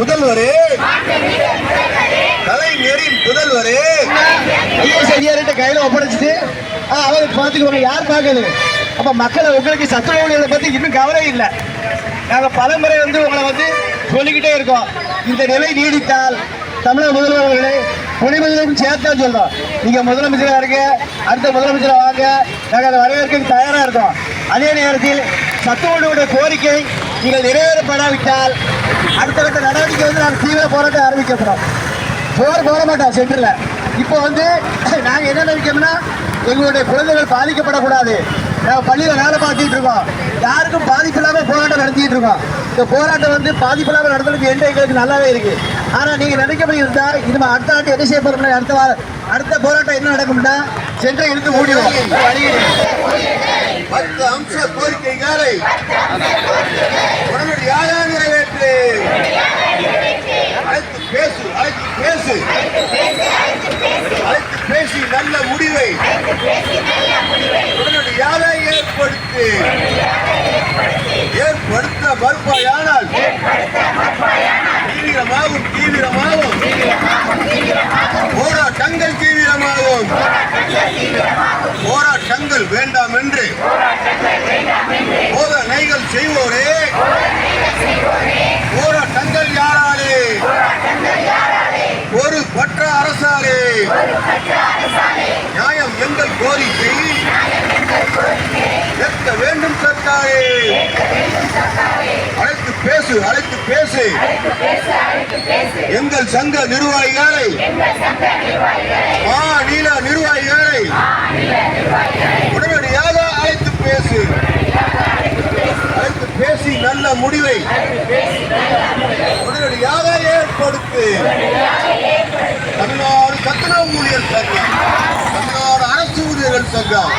முதல்வரே, கலைஞரின் முதல்வரே, ஐஏஎஸ் கையில ஒப்படைச்சிட்டு அவருக்கு பார்த்துக்குவாங்க. யார் பார்க்கறது? அப்ப மக்களை உங்களுக்கு சத்துணவு ஊழியர்களை பத்தி இன்னும் கவலை இல்லை. நாங்க பலமுறை உங்களை சொல்லிக்கிட்டே இருக்கோம். இந்த நிலை நீடித்தால் தமிழக முதல்வர்களே துணை முதலமைச்சரும் சேர்த்தான் சொல்றோம். நீங்க முதலமைச்சராக இருக்க, அடுத்த முதலமைச்சரை வாங்க, நாங்கள் அதை வரவேற்க தயாரா இருக்கோம். அதே நேரத்தில் சத்துணவுடைய கோரிக்கை நீங்கள் நிறைவேறப்படாவிட்டால் அடுத்த கட்ட நடவடிக்கை நாங்கள் தீவிர போராட்டம் ஆரம்பிக்கிறோம். போட மாட்டோம் சென்டர்ல. இப்போ நாங்கள் என்ன நினைக்கிறோம்னா, எங்களுடைய குழந்தைகள் பாதிக்கப்படக்கூடாது. நாங்கள் பள்ளியில் வேலை பார்த்துட்டு இருக்கோம். யாருக்கும் பாதிப்பு இல்லாமல் போராட்டம் நடத்திட்டு இருக்கோம். இந்த போராட்டம் பாதிப்பு இல்லாமல் நடத்துறதுக்கு எங்களுக்கு நல்லாவே இருக்கு. ஆனால் நீங்கள் நினைக்கப்படி இருந்தால் இது அடுத்த ஆண்டு என்ன செய்ய போறோம்னா, அடுத்த போராட்டம் என்ன நடக்கும்னா சென்டரை இழுத்து மூடிடும். 10 அம்ச கோரிக்கைகளை உடனடியாக நிறைவேற்று. அழைத்து பேசு, அழைத்து பேசு, அழைத்து பேசி நல்ல முடிவை உடனடியாக ஏற்படுத்த மறுப்பாயானால் தீவிரமாகும் போராட்டங்கள் தீவிரமாகும். போராட்டங்கள் வேண்டாம் என்று போதனைகள் செய்வோரே, போராட்டங்கள் யாராலே? ஒரு பற்ற அரசாலே. நியாயம் எங்கள் கோரிக்கை ஏற்க வேண்டும் சர்க்காரே. அழைத்து பேசு, அழைத்து பேசு. எங்கள் சங்க நிர்வாகிகளை, மாநில நிர்வாகிகளை உடனடியாக அழைத்து பேசு. அழைத்து பேசி நல்ல முடிவை உடனடியாக ஏற்படுத்து. தமிழ்நாடு சத்துணவு ஊழியர் சங்கம், தமிழ்நாடு அரசு ஊழியர்கள் சங்கம்